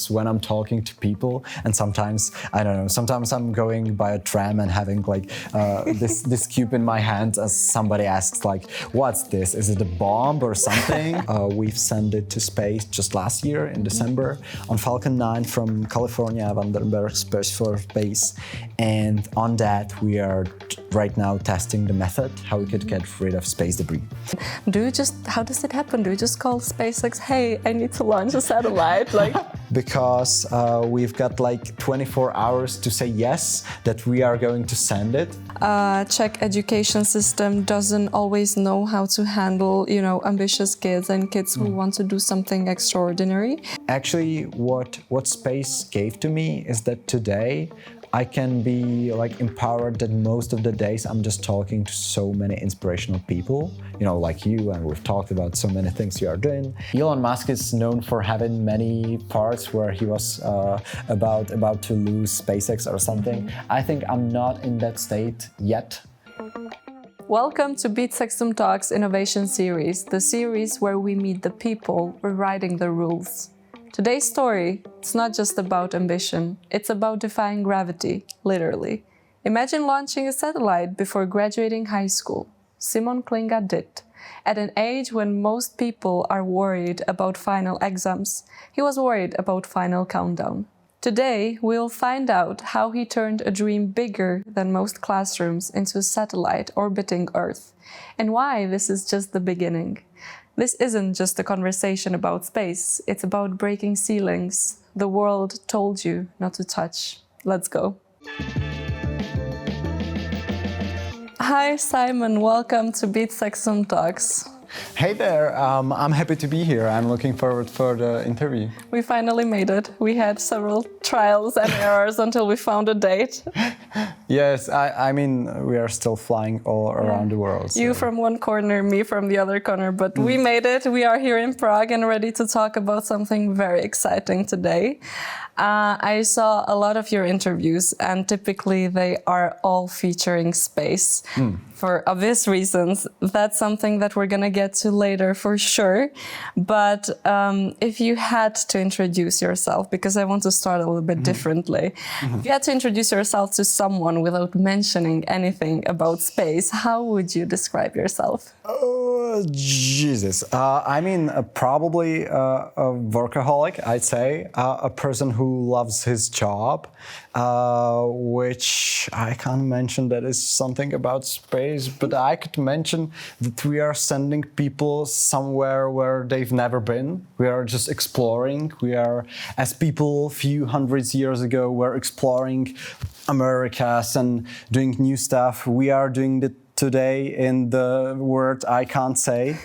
because when I'm talking to people, and sometimes, I don't know, sometimes I'm going by a tram and having like this cube in my hand as somebody asks like, what's this? Is it a bomb or something? We've sent it to space just last year in December on Falcon 9 from California, Vandenberg Space Force Base. And on that, we are right now testing the method, how we could get rid of space debris. How does it happen? Do you just call SpaceX, hey, I need to launch a satellite? Because we've got like 24 hours to say yes, that we are going to send it. Czech education system doesn't always know how to handle, ambitious kids and kids who want to do something extraordinary. Actually, what space gave to me is that today I can be like empowered that most of the days I'm just talking to so many inspirational people, like you, and we've talked about so many things you are doing. Elon Musk is known for having many parts where he was about to lose SpaceX or something. I think I'm not in that state yet. Welcome to Beat Sexism Talks Innovation series, the series where we meet the people rewriting the rules. Today's story, it's not just about ambition, it's about defying gravity, literally. Imagine launching a satellite before graduating high school. Simonu Klingovi did. At an age when most people are worried about final exams, he was worried about final countdown. Today, we'll find out how he turned a dream bigger than most classrooms into a satellite orbiting Earth, and why this is just the beginning. This isn't just a conversation about space, it's about breaking ceilings the world told you not to touch. Let's go. Hi Simon, welcome to Beat Sexism Talks. Hey there, I'm happy to be here. I'm looking forward for the interview. We finally made it. We had several trials and errors until we found a date. Yes, I mean, we are still flying all around the world. So. You from one corner, me from the other corner, but we made it. We are here in Prague and ready to talk about something very exciting today. I saw a lot of your interviews, and typically they are all featuring space. For obvious reasons. That's something that we're gonna get to later for sure. But if you had to introduce yourself, because I want to start a little bit differently, if you had to introduce yourself to someone without mentioning anything about space, how would you describe yourself? Oh, Jesus. Probably a workaholic, I'd say. A person who loves his job, which I can't mention that is something about space, but I could mention that we are sending people somewhere where they've never been. We are just exploring. We are, as people a few hundreds years ago were exploring Americas and doing new stuff, we are doing it today in the word I can't say.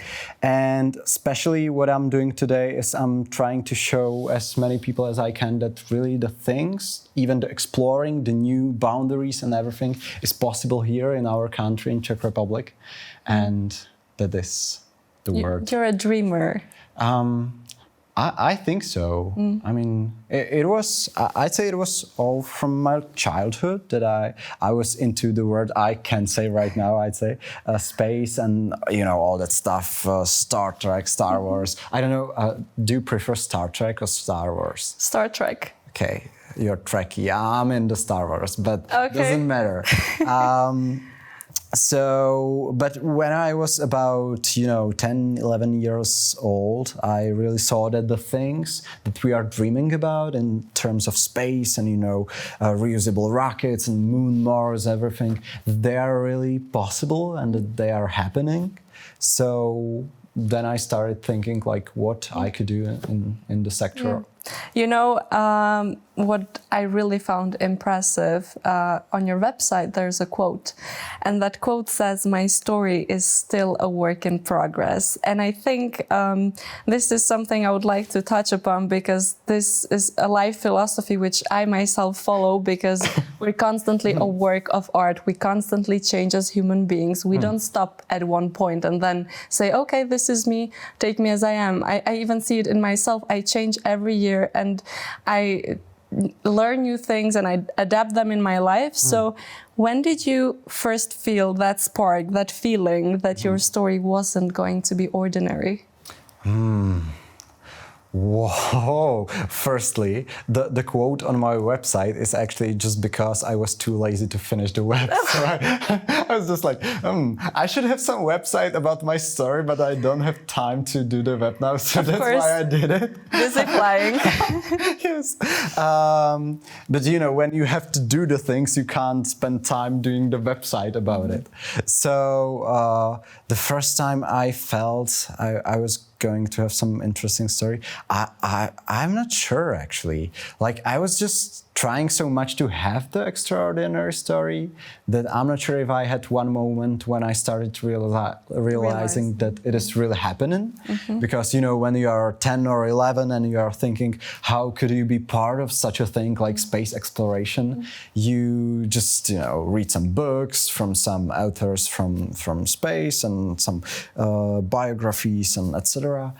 And especially what I'm doing today is I'm trying to show as many people as I can that really the things, even the exploring, the new boundaries and everything is possible here in our country, in Czech Republic. And that is the word. You're a dreamer. I think so. I mean, I'd say it was all from my childhood that I was into the word I can say right now, I'd say, space and, all that stuff, Star Trek, Star Wars. I don't know, do you prefer Star Trek or Star Wars? Star Trek. Okay, you're Trekkie. I'm in the Star Wars, but okay. Doesn't matter. But when I was about, 10, 11 years old, I really saw that the things that we are dreaming about in terms of space and, reusable rockets and moon, Mars, everything, they are really possible and that they are happening. So then I started thinking what I could do in the sector. Yeah. What I really found impressive, on your website, there's a quote. And that quote says, "My story is still a work in progress." And I think this is something I would like to touch upon because this is a life philosophy which I myself follow because we're constantly a work of art. We constantly change as human beings. We don't stop at one point and then say, okay, this is me, take me as I am. I even see it in myself. I change every year and I learn new things and I adapt them in my life. So when did you first feel that spark, that feeling that your story wasn't going to be ordinary? Whoa! Firstly, the quote on my website is actually just because I was too lazy to finish the website. I was just like, I should have some website about my story, but I don't have time to do the web now, so that's why I did it. Busy flying. Yes. But you know, when you have to do the things, you can't spend time doing the website about it. So the first time I felt I was going to have some interesting story, I'm not sure actually. Like I was just trying so much to have the extraordinary story that I'm not sure if I had one moment when I started realizing that it is really happening. Because you know, when you are 10 or 11 and you are thinking, how could you be part of such a thing like space exploration? You just, you know, read some books from some authors from space and some biographies and etc.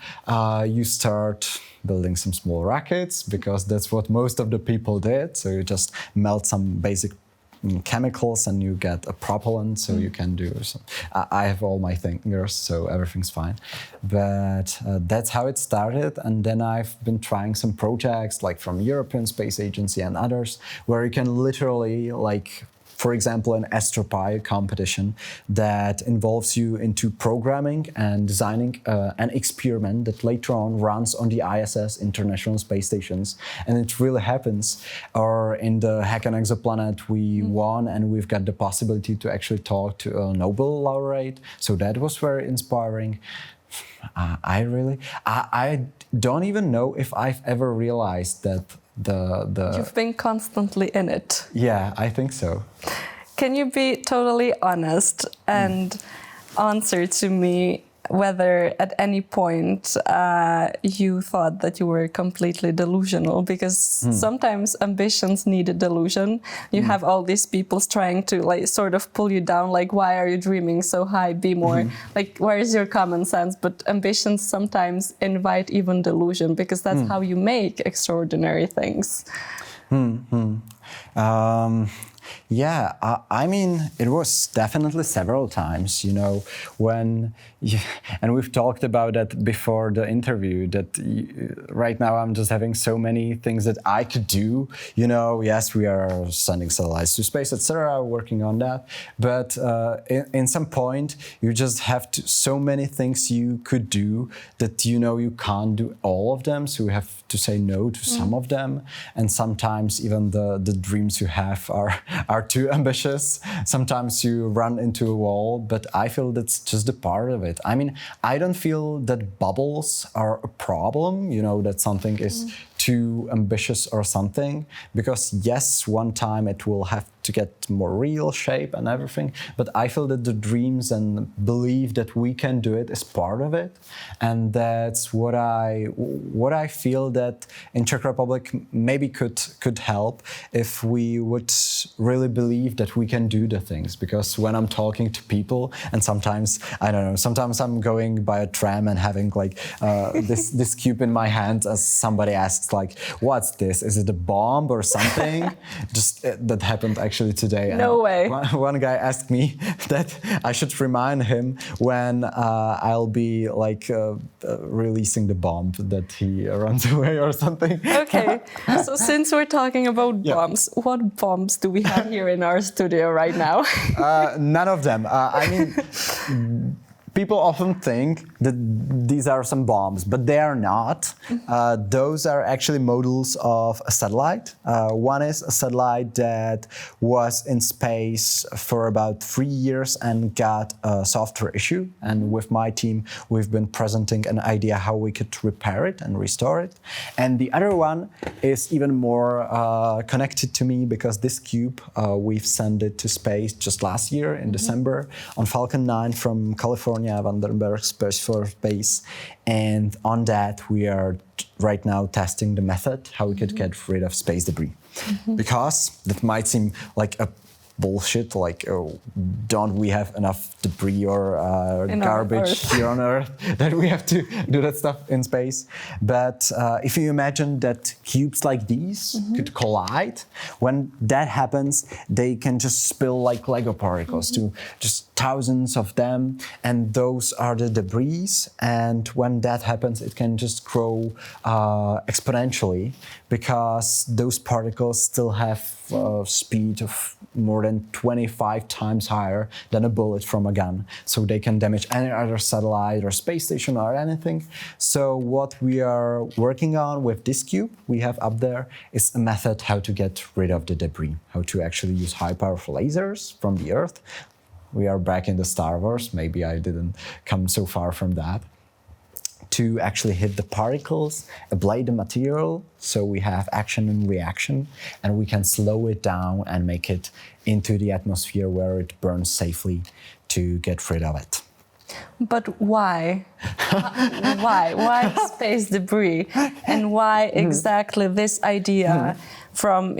You start building some small rockets because that's what most of the people did. So you just melt some basic chemicals and you get a propellant, so you can do some. I have all my fingers, so everything's fine. But that's how it started, and then I've been trying some projects like from European Space Agency and others, where you can literally like, for example, an astropy competition that involves you into programming and designing an experiment that later on runs on the ISS, International Space Stations, and it really happens. Or in the Hack an Exoplanet, we won and we've got the possibility to actually talk to a Nobel laureate. So that was very inspiring. I don't even know if I've ever realized that You've been constantly in it. Yeah, I think so. Can you be totally honest and answer to me whether at any point you thought that you were completely delusional? Because sometimes ambitions need a delusion. You have all these people trying to like sort of pull you down, like, why are you dreaming so high? Be more. Like, where is your common sense? But ambitions sometimes invite even delusion, because that's how you make extraordinary things. Yeah, I mean, it was definitely several times, you know, when, and we've talked about that before the interview, that right now I'm just having so many things that I could do, you know. Yes, we are sending satellites to space, etc., working on that, but in some point, you just have so many things you could do that, you know, you can't do all of them, so you have to say no to some of them, and sometimes even the dreams you have are too ambitious. Sometimes you run into a wall, but I feel that's just a part of it. I mean, I don't feel that bubbles are a problem, you know, that something is too ambitious or something, because yes, one time it will have to get more real shape and everything, but I feel that the dreams and belief that we can do it is part of it, and that's what I feel that in Czech Republic maybe could help if we would really believe that we can do the things. Because when I'm talking to people, and sometimes I don't know, sometimes I'm going by a tram and having like this cube in my hand as somebody asks like, what's this? Is it a bomb or something? Just that happened actually today. No way. One guy asked me that I should remind him when I'll be like releasing the bomb that he runs away or something. Okay, so since we're talking about bombs, what bombs do we have here in our studio right now? None of them. I mean, people often think that these are some bombs, but they are not. Those are actually models of a satellite. One is a satellite that was in space for about 3 years and got a software issue. And with my team, we've been presenting an idea how we could repair it and restore it. And the other one is even more connected to me, because this cube, we've sent it to space just last year in December on Falcon 9 from California, Vandenberg Space Force Base, and on that we are right now testing the method how we could get rid of space debris. Because that might seem like a bullshit, like, oh, don't we have enough debris or garbage here on Earth that we have to do that stuff in space? But if you imagine that cubes like these could collide, when that happens, they can just spill like Lego particles to just thousands of them, and those are the debris. And when that happens, it can just grow exponentially, because those particles still have a speed of more than 25 times higher than a bullet from a gun. So they can damage any other satellite or space station or anything. So what we are working on with this cube we have up there is a method how to get rid of the debris, how to actually use high powerful lasers from the Earth. We are back in the Star Wars, maybe I didn't come so far from that, to actually hit the particles, ablate the material, so we have action and reaction, and we can slow it down and make it into the atmosphere where it burns safely to get rid of it. But why? Why space debris? And why exactly this idea? From,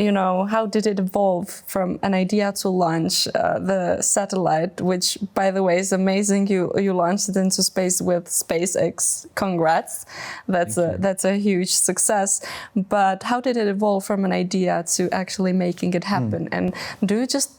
how did it evolve from an idea to launch the satellite, which, by the way, is amazing. You launched it into space with SpaceX. Congrats. That's a huge success. But how did it evolve from an idea to actually making it happen? And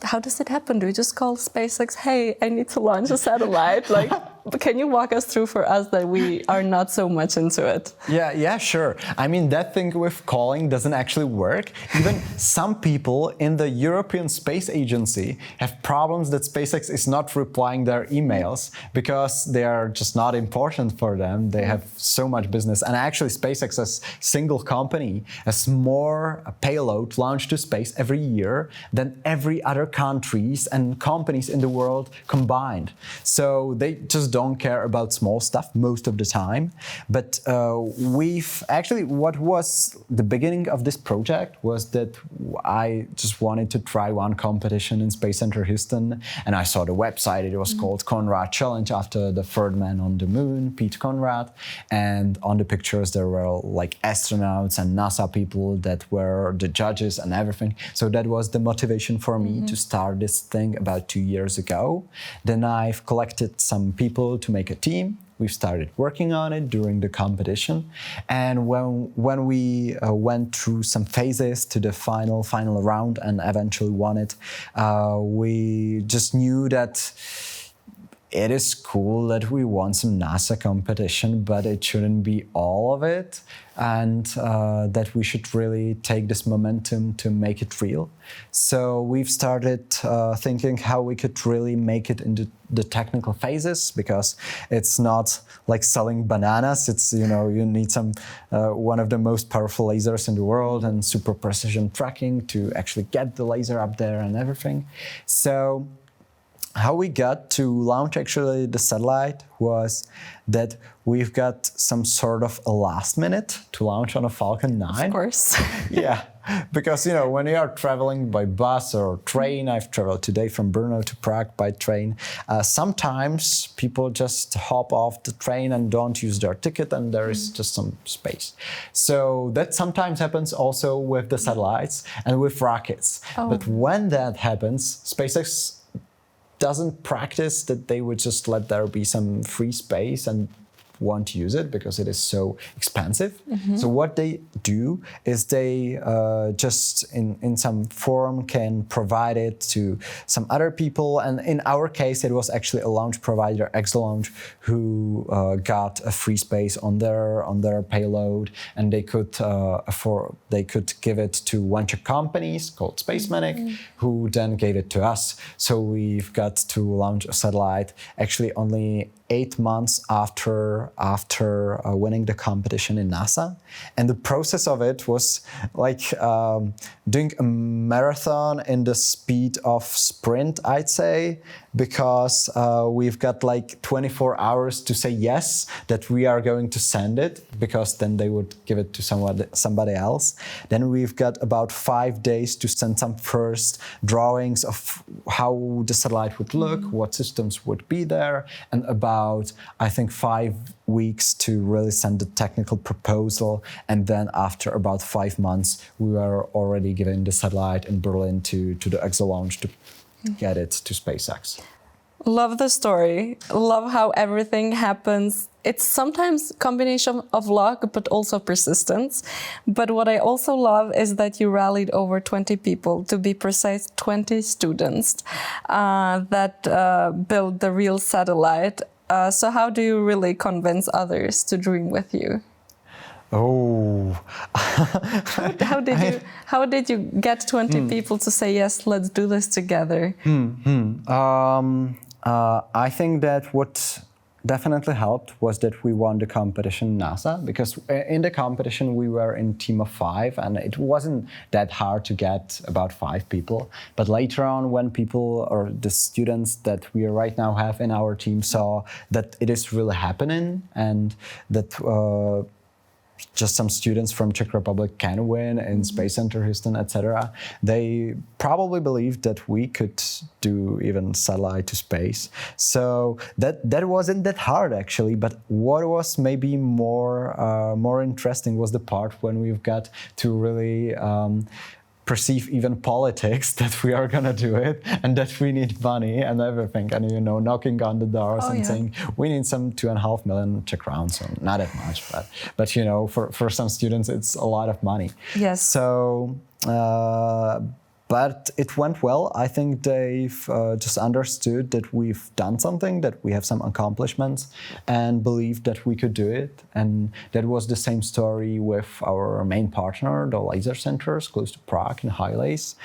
how does it happen? Do you just call SpaceX, hey, I need to launch a satellite? Like, can you walk us through for us that we are not so much into it? Yeah, sure. I mean, that thing with calling doesn't actually work. Even some people in the European Space Agency have problems that SpaceX is not replying their emails because they are just not important for them. They have so much business. And actually, SpaceX as a single company has more payload launched to space every year than every other countries and companies in the world combined. So they just don't care about small stuff most of the time. But what was the beginning of this project was that I just wanted to try one competition in Space Center Houston, and I saw the website. It was called Conrad Challenge, after the third man on the moon, Pete Conrad. And on the pictures there were like astronauts and NASA people that were the judges and everything. So that was the motivation for me to start this thing about 2 years ago. Then I've collected some people to make a team. We started working on it during the competition, and when we went through some phases to the final round and eventually won it, we just knew that it is cool that we won some NASA competition, but it shouldn't be all of it, and that we should really take this momentum to make it real. So we've started thinking how we could really make it into the technical phases, because it's not like selling bananas. It's, you need some one of the most powerful lasers in the world and super precision tracking to actually get the laser up there and everything. So how we got to launch actually the satellite was that we've got some sort of a last minute to launch on a Falcon 9. Of course. Yeah, because when you are traveling by bus or train, I've traveled today from Brno to Prague by train, sometimes people just hop off the train and don't use their ticket, and there is just some space. So that sometimes happens also with the satellites and with rockets. But when that happens, SpaceX doesn't practice that they would just let there be some free space and want to use it because it is so expensive. So what they do is they just in some form can provide it to some other people. And in our case, it was actually a launch provider, ExoLaunch, who got a free space on their payload, and they could give it to a bunch of companies called SpaceManic, who then gave it to us. So we've got to launch a satellite actually only 8 months after winning the competition in NASA. And the process of it was like doing a marathon in the speed of sprint, I'd say, because we've got like 24 hours to say yes, that we are going to send it, because then they would give it to somebody else. Then we've got about 5 days to send some first drawings of how the satellite would look, what systems would be there, and about, I think, 5 weeks to really send the technical proposal. And then after about 5 months, we were already giving the satellite in Berlin to the ExoLaunch to get it to SpaceX. Love the story. Love how everything happens. It's sometimes a combination of luck, but also persistence. But what I also love is that you rallied over 20 people, to be precise, 20 students that built the real satellite. So how do you really convince others to dream with you? Oh, how did you get 20 people to say yes, let's do this together? I think that what definitely helped was that we won the competition NASA, because in the competition we were in team of 5 and it wasn't that hard to get about 5 people. But later on, when people or the students that we right now have in our team saw that it is really happening and that just some students from Czech Republic can win in Space Center Houston, etc. They probably believed that we could do even satellite to space. So that wasn't that hard actually. But what was maybe more interesting was the part when we've got to really perceive even politics, that we are gonna do it and that we need money and everything, and knocking on the doors saying we need some 2.5 million Czech crowns, so not that much, but for some students it's a lot of money. Yes. So but it went well. I think they've just understood that we've done something, that we have some accomplishments, and believed that we could do it. And that was the same story with our main partner, the laser centers close to Prague in Highlights,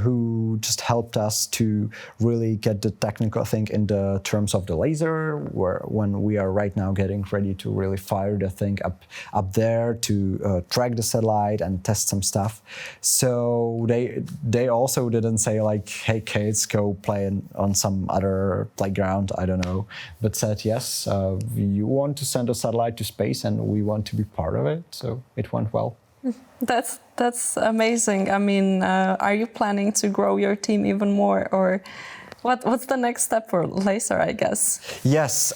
who just helped us to really get the technical thing in the terms of the laser, when we are right now getting ready to really fire the thing up there to track the satellite and test some stuff. So they also didn't say like, hey kids, go play on some other playground, I don't know, but said, yes, you want to send a satellite to space and we want to be part of it. So it went well. That's amazing. I mean, are you planning to grow your team even more, or what's the next step for laser, I guess? Yes,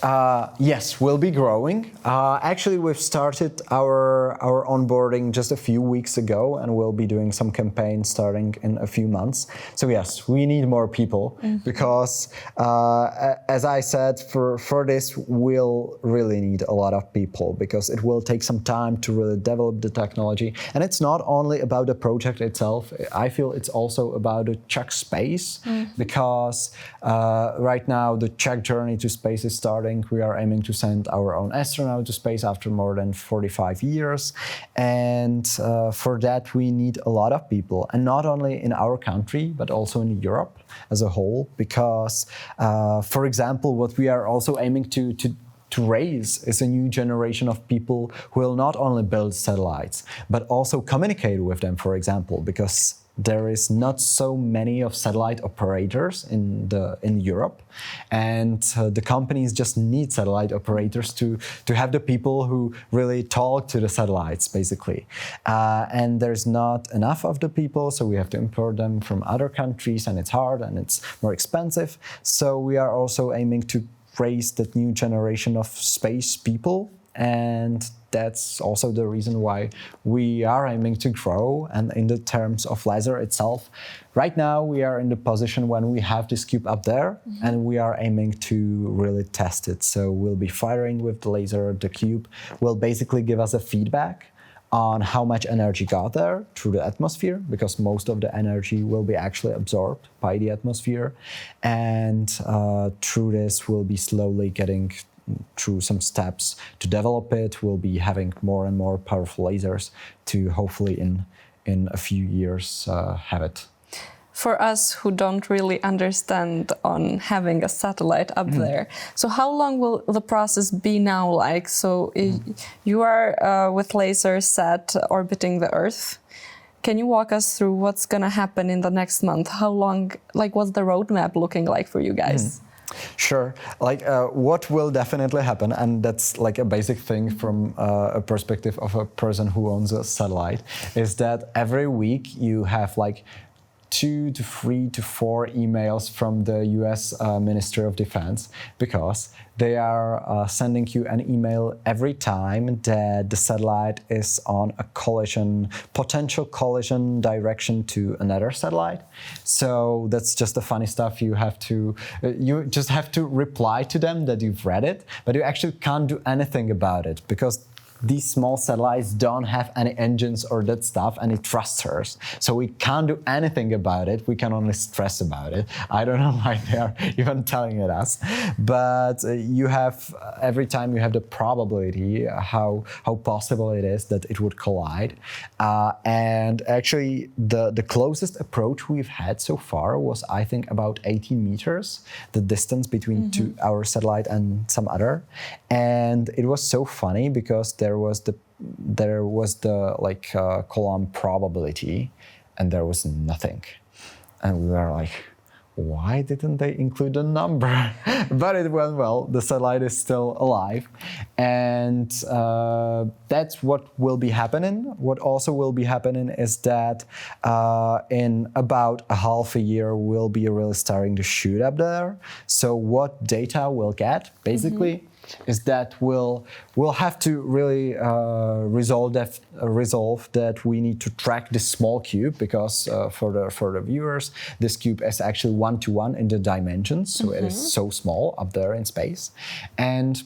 we'll be growing. Actually, we've started our onboarding just a few weeks ago, and we'll be doing some campaigns starting in a few months. So yes, we need more people because, as I said, for this we'll really need a lot of people, because it will take some time to really develop the technology. And it's not only about the project itself. I feel it's also about the Czech space, because right now the Czech journey to space is starting. We are aiming to send our own astronaut to space after more than 45 years. And for that we need a lot of people, and not only in our country, but also in Europe as a whole, because for example, what we are also aiming to raise is a new generation of people who will not only build satellites, but also communicate with them, for example, because there is not so many of satellite operators in Europe, and the companies just need satellite operators to have the people who really talk to the satellites, basically. And there's not enough of the people, so we have to import them from other countries, and it's hard and it's more expensive. So we are also aiming to raise that new generation of space people, and that's also the reason why we are aiming to grow. And in the terms of laser itself, right now we are in the position when we have this cube up there, and we are aiming to really test it. So we'll be firing with the laser. The cube will basically give us a feedback on how much energy got there through the atmosphere, because most of the energy will be actually absorbed by the atmosphere. And through this, we'll be slowly getting through some steps to develop it. We'll be having more and more powerful lasers to hopefully in a few years have it. For us who don't really understand on having a satellite up there, so how long will the process be now like? So you are with LaserSat orbiting the Earth. Can you walk us through what's going to happen in the next month? How long, like what's the roadmap looking like for you guys? Sure. What will definitely happen, and that's like a basic thing from a perspective of a person who owns a satellite, is that every week you have like 2 to 3 to 4 emails from the US Ministry of Defense, because they are sending you an email every time that the satellite is on a potential collision direction to another satellite. So that's just the funny stuff. You just have to reply to them that you've read it, but you actually can't do anything about it, because these small satellites don't have any engines or that stuff, any thrusters. So we can't do anything about it. We can only stress about it. I don't know why they are even telling it us. But every time you have the probability how possible it is that it would collide. And actually the closest approach we've had so far was, I think, about 18 meters, the distance between our satellite and some other. And it was so funny because there was the column probability, and there was nothing, and we were like, why didn't they include a number? But it went well. The satellite is still alive, and that's what will be happening. What also will be happening is that in about a half a year, we'll be really starting to shoot up there. So what data we'll get, basically, is that we'll have to really resolve that we need to track this small cube, because for the viewers, this cube is actually 1-to-1 in the dimensions, so it is so small up there in space, and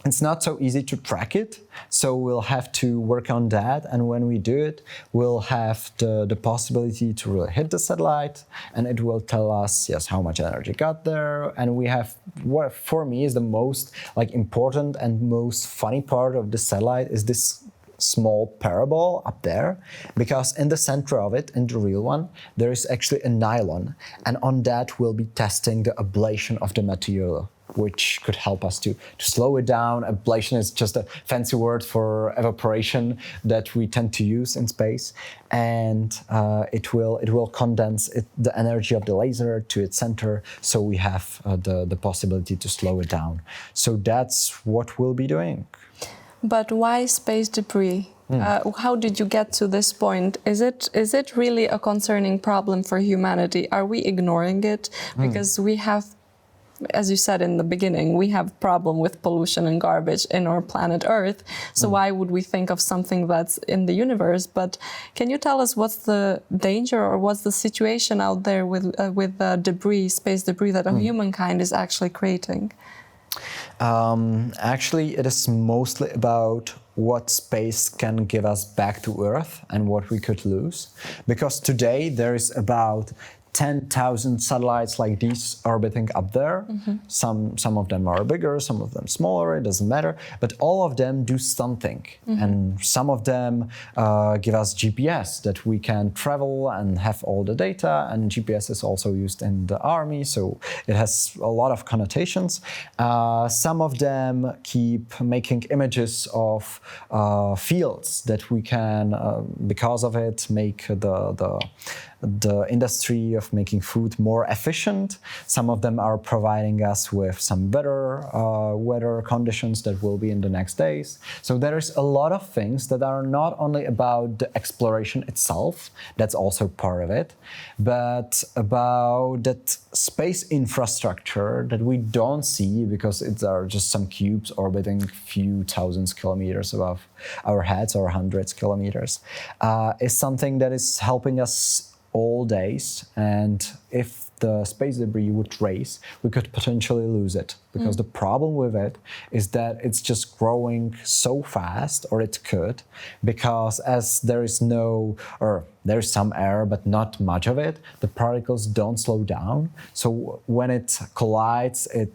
it's not so easy to track it. So we'll have to work on that, and when we do it, we'll have the possibility to really hit the satellite, and it will tell us, yes, how much energy got there. And we have, what for me is the most important and most funny part of the satellite, is this small parabole up there, because in the center of it, in the real one, there is actually a nylon, and on that we'll be testing the ablation of the material, which could help us to slow it down. Ablation is just a fancy word for evaporation that we tend to use in space, and it will condense the energy of the laser to its center, so we have the possibility to slow it down. So that's what we'll be doing. But why space debris? How did you get to this point? Is it really a concerning problem for humanity? Are we ignoring it? Because we have, as you said in the beginning, we have a problem with pollution and garbage in our planet Earth. So why would we think of something that's in the universe? But can you tell us what's the danger, or what's the situation out there with debris, space debris, that humankind is actually creating? Actually, it is mostly about what space can give us back to Earth and what we could lose. Because today there is about 10,000 satellites like these orbiting up there. Some of them are bigger, some of them smaller, it doesn't matter, but all of them do something. And some of them give us GPS, that we can travel and have all the data, and GPS is also used in the army, so it has a lot of connotations. Some of them keep making images of fields that we can, because of it, make the industry of making food more efficient. Some of them are providing us with some better weather conditions that will be in the next days. So there is a lot of things that are not only about the exploration itself, that's also part of it, but about that space infrastructure that we don't see, because it's just some cubes orbiting a few thousands kilometers above our heads, or hundreds kilometers, is something that is helping us all days. And if the space debris would race, we could potentially lose it, because the problem with it is that it's just growing so fast, or it could, because as there is some air, but not much of it, the particles don't slow down. So when it collides, it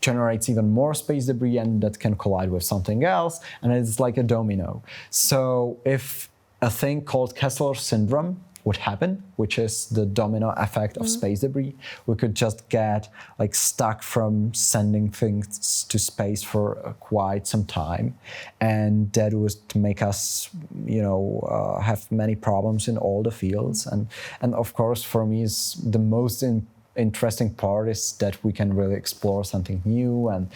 generates even more space debris, and that can collide with something else, and it's like a domino. So if a thing called Kessler syndrome would happen, which is the domino effect of space debris, we could just get stuck from sending things to space for quite some time, and that would make us, have many problems in all the fields. And of course, for me, is the most interesting part is that we can really explore something new, and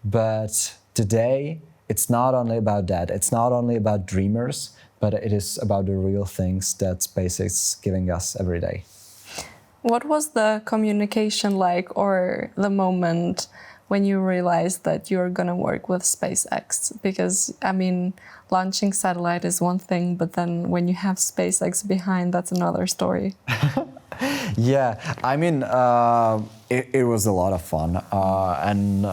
but today it's not only about that. It's not only about dreamers, but it is about the real things that space is giving us every day. What was the communication like, or the moment when you realized that you're going to work with SpaceX? Because, I mean, launching satellite is one thing, but then when you have SpaceX behind, that's another story. Yeah, I mean, it was a lot of fun, and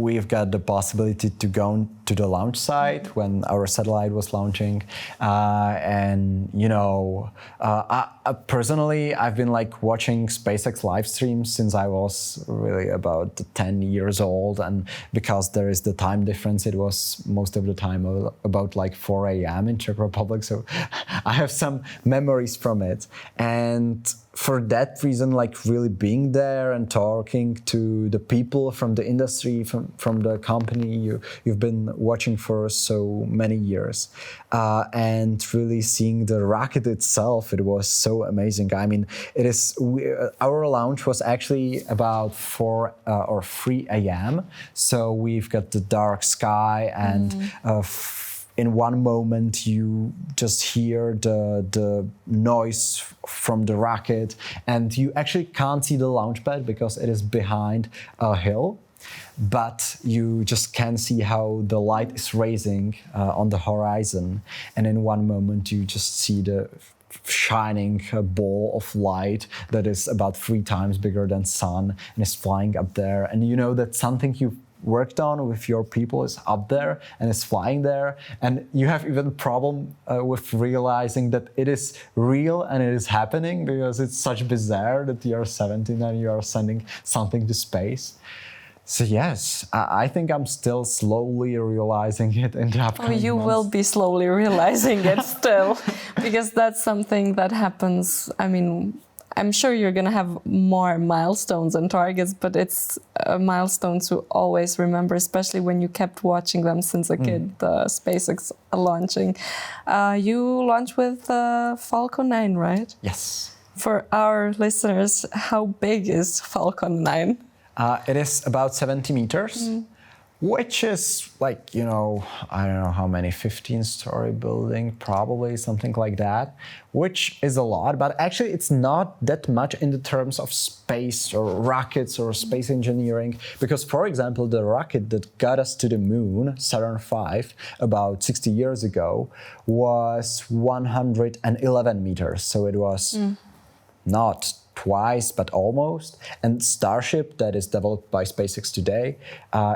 we've got the possibility to go to the launch site when our satellite was launching, and personally, I've been like watching SpaceX live streams since I was really about 10 years old, and because there is the time difference, it was most of the time about like 4 a.m. in Czech Republic, so I have some memories from it, and for that reason, like really being there and talking to the people from the industry, from the company you've been watching for so many years, and really seeing the rocket itself, it was so amazing. I mean, our launch was actually about 4 or 3 a.m. So we've got the dark sky and in one moment you just hear the noise from the rocket, and you actually can't see the launch pad because it is behind a hill, but you just can see how the light is raising on the horizon, and in one moment you just see the shining ball of light that is about 3 times bigger than sun and is flying up there, and you know that something you worked on with your people is up there and is flying there, and you have even a problem with realizing that it is real and it is happening, because it's such bizarre that you are 17 and you are sending something to space. So yes, I think I'm still slowly realizing it in the upcoming months. You will be slowly realizing it still, because that's something that happens. I mean, I'm sure you're going to have more milestones and targets, but it's a milestone to always remember, especially when you kept watching them since a kid, the SpaceX launching. You launched with Falcon 9, right? Yes. For our listeners, how big is Falcon 9? It is about 70 meters, which is like, I don't know how many, 15-story building, probably something like that, which is a lot, but actually it's not that much in the terms of space or rockets or space engineering, because, for example, the rocket that got us to the moon, Saturn V, about 60 years ago, was 111 meters, so it was not twice, but almost. And Starship, that is developed by SpaceX today,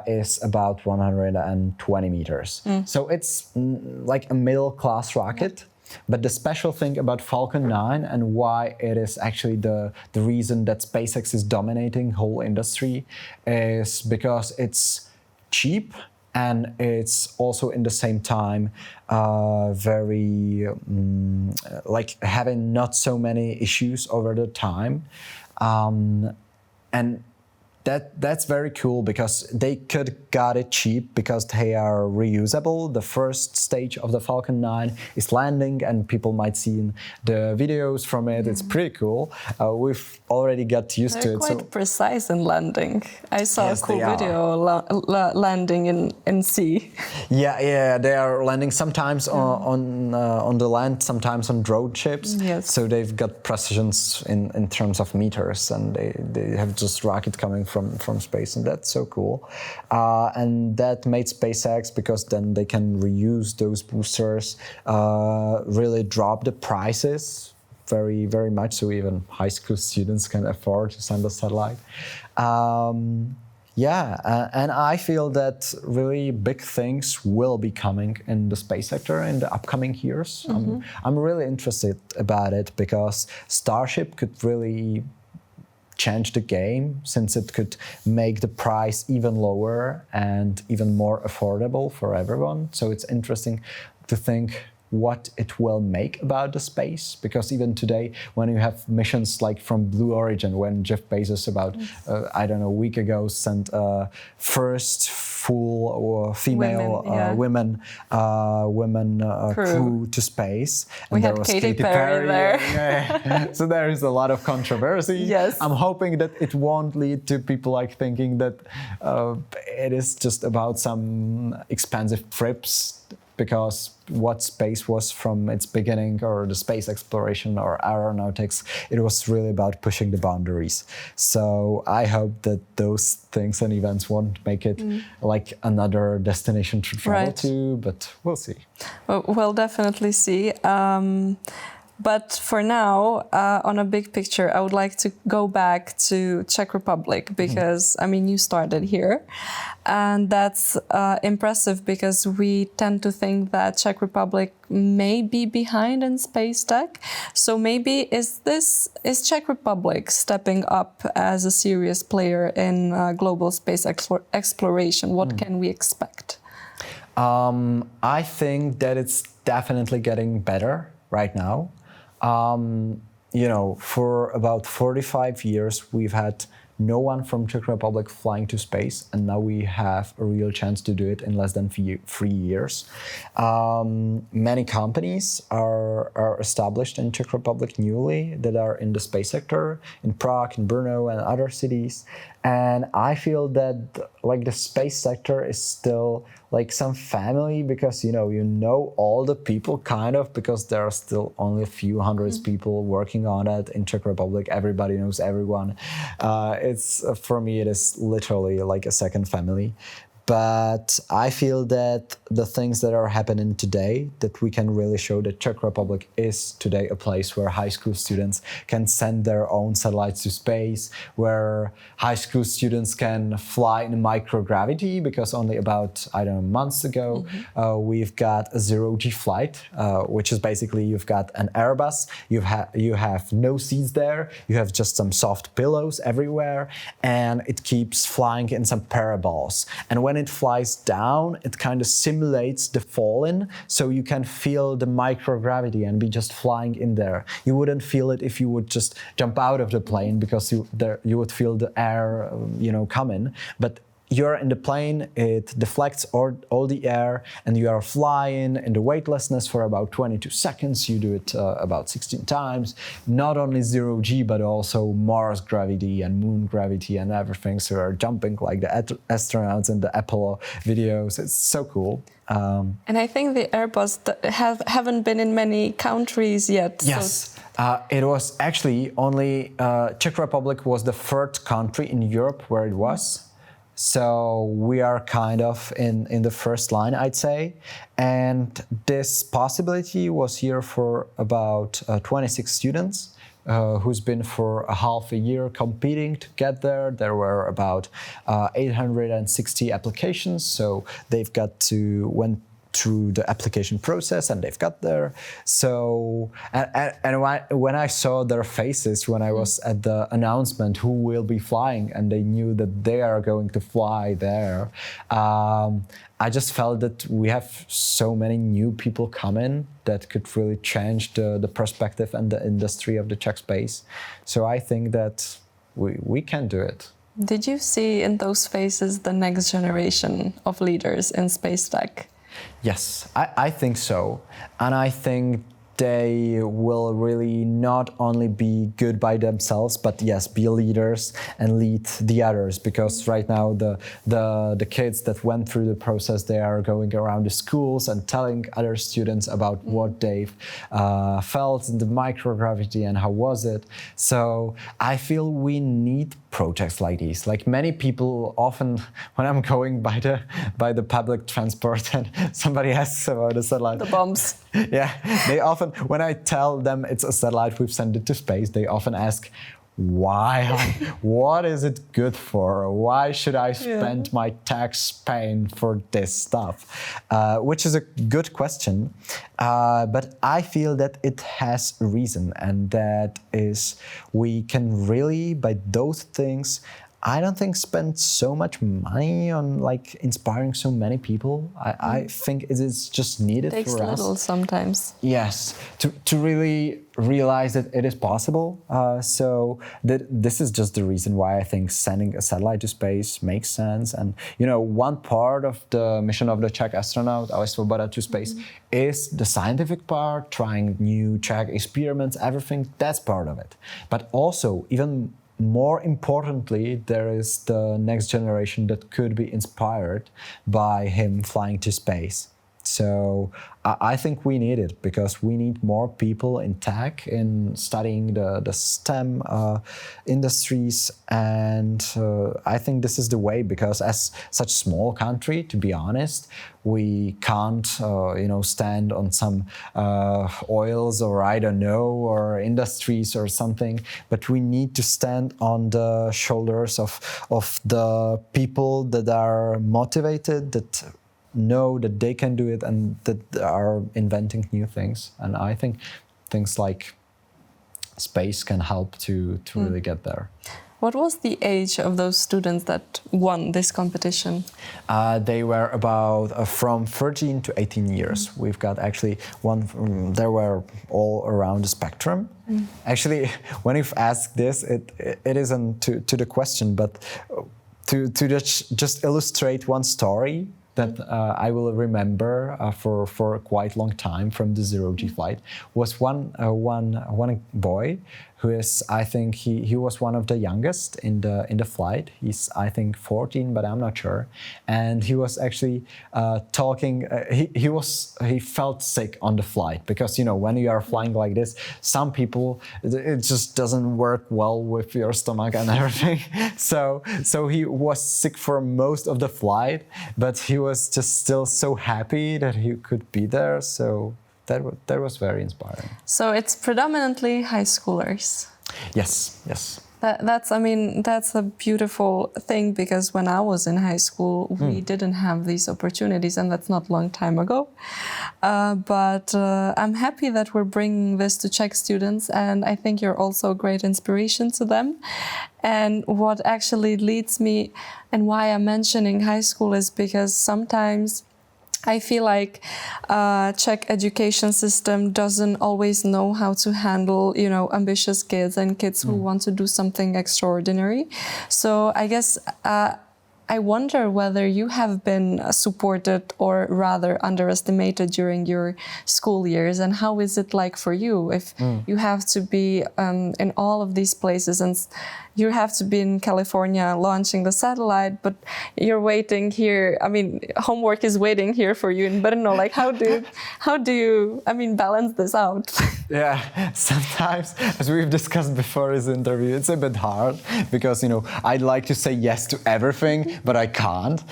is about 120 meters. So it's like a middle-class rocket. But the special thing about Falcon 9 and why it is actually the reason that SpaceX is dominating whole industry is because it's cheap, and it's also in the same time very like having not so many issues over the time, and that's very cool, because they could got it cheap because they are reusable. The first stage of the Falcon 9 is landing, and people might see the videos from it. It's pretty cool. We've already got used to it. They're quite precise in landing. I saw Yes, a cool they are. video landing in sea. Yeah, they are landing sometimes on the land, sometimes on drone ships. Yes. So they've got precisions in terms of meters, and they have just rocket coming from space, and that's so cool. And that made SpaceX, because then they can reuse those boosters, really drop the prices very, very much, so even high school students can afford to send a satellite. And I feel that really big things will be coming in the space sector in the upcoming years. I'm really interested about it, because Starship could really change the game, since it could make the price even lower and even more affordable for everyone. So it's interesting to think what it will make about the space, because even today, when you have missions like from Blue Origin, when Jeff Bezos about a week ago sent first full or female women crew to space, and We there had was Katy Perry there. So there is a lot of controversy. Yes. I'm hoping that it won't lead to people like thinking that it is just about some expensive trips because what space was from its beginning, or the space exploration or aeronautics, it was really about pushing the boundaries. So I hope that those things and events won't make it like another destination to travel to, but we'll see. Well, we'll definitely see. But for now, on a big picture, I would like to go back to Czech Republic because, I mean, you started here. And that's impressive because we tend to think that Czech Republic may be behind in space tech. So maybe is Czech Republic stepping up as a serious player in global space exploration? What can we expect? I think that it's definitely getting better right now. You know, for about 45 years, we've had no one from Czech Republic flying to space, and now we have a real chance to do it in less than 3 years. Many companies are established in Czech Republic newly that are in the space sector, in Prague, in Brno, and other cities. And I feel that like the space sector is still like some family, because you know all the people kind of, because there are still only a few hundreds people working on it in Czech Republic. Everybody knows everyone. For me it is literally like a second family. But I feel that the things that are happening today, that we can really show that Czech Republic is today a place where high school students can send their own satellites to space, where high school students can fly in microgravity, because only about, months ago, we've got a zero-G flight, which is basically you've got an Airbus, you have no seats there, you have just some soft pillows everywhere, and it keeps flying in some parabols. And when it flies down, it kind of simulates the fall-in, so you can feel the microgravity and be just flying in there. You wouldn't feel it if you would just jump out of the plane, because you would feel the air, come in. But you're in the plane, it deflects all the air, and you are flying in the weightlessness for about 22 seconds. You do it about 16 times. Not only zero-G, but also Mars gravity and moon gravity and everything. So you're jumping like the astronauts in the Apollo videos. It's so cool. And I think the Airbus haven't been in many countries yet. Yes. It was actually only Czech Republic was the third country in Europe where it was. So we are kind of in the first line, I'd say. And this possibility was here for about 26 students who's been for a half a year competing to get there. There were about 860 applications, so they've got to went through the application process and they've got there. So, and when I saw their faces, when I was at the announcement who will be flying, and they knew that they are going to fly there, I just felt that we have so many new people coming that could really change the perspective and the industry of the Czech space. So I think that we can do it. Did you see in those faces the next generation of leaders in space tech? Yes, I think so. And I think they will really not only be good by themselves, but yes, be leaders and lead the others. Because right now the kids that went through the process, they are going around the schools and telling other students about what they've felt in the microgravity and how was it. So I feel we need projects like these. Like many people often, when I'm going by the public transport and somebody asks about a satellite. The bombs. Yeah, they often, when I tell them it's a satellite, we've sent it to space, they often ask, why? What is it good for? Why should I spend my tax paying for this stuff? Which is a good question, but I feel that it has a reason, and that is we can really, by those things, I don't think spend so much money on like inspiring so many people. I think it is just needed for us. Takes little sometimes. Yes, to really realize that it is possible. So this is just the reason why I think sending a satellite to space makes sense. And one part of the mission of the Czech astronaut Ale Svoboda to space is the scientific part, trying new Czech experiments, everything. That's part of it. But also, even more importantly, there is the next generation that could be inspired by him flying to space. So I think we need it because we need more people in tech, in studying the STEM industries. And I think this is the way, because as such a small country, to be honest, we can't, stand on some oils or I don't know, or industries or something. But we need to stand on the shoulders of the people that are motivated, that know that they can do it, and that are inventing new things. And I think things like space can help to really get there. What was the age of those students that won this competition? They were about from 13 to 18 years. We've got actually one, they were all around the spectrum. Actually, when you've asked this, it isn't to the question, but to just illustrate one story that I will remember for a quite long time from the zero-G flight, was one boy who is, I think he was one of the youngest in the flight. He's, I think, 14, but I'm not sure. And he was actually talking. He felt sick on the flight because, when you are flying like this, some people, it just doesn't work well with your stomach and everything. So he was sick for most of the flight, but he was just still so happy that he could be there. So that was very inspiring. So it's predominantly high schoolers. Yes. That's a beautiful thing, because when I was in high school, we didn't have these opportunities, and that's not a long time ago. But I'm happy that we're bringing this to Czech students, and I think you're also a great inspiration to them. And what actually leads me, and why I'm mentioning high school, is because sometimes I feel like Czech education system doesn't always know how to handle, ambitious kids and kids who want to do something extraordinary. So I guess I wonder whether you have been supported or rather underestimated during your school years, and how is it like for you if you have to be in all of these places, and you have to be in California launching the satellite, but you're waiting here. Homework is waiting here for you in Brno. Like, how do you balance this out? Yeah, sometimes, as we've discussed before this interview, it's a bit hard because, I'd like to say yes to everything, but I can't,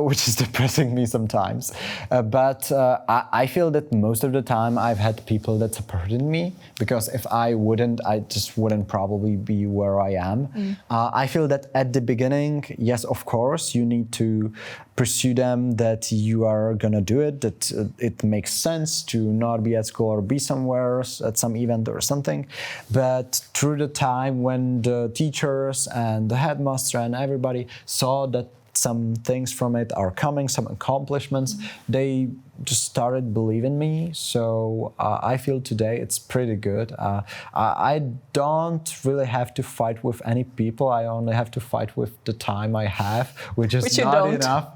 which is depressing me sometimes. But I feel that most of the time I've had people that supported me, because if I wouldn't, I just wouldn't probably be where I am. I feel that at the beginning, yes, of course, you need to pursue them, that you are gonna do it, that it makes sense to not be at school or be somewhere at some event or something. But through the time when the teachers and the headmaster and everybody saw that some things from it are coming, some accomplishments, they just started believing me. So I feel today it's pretty good. I don't really have to fight with any people. I only have to fight with the time I have, which is not enough.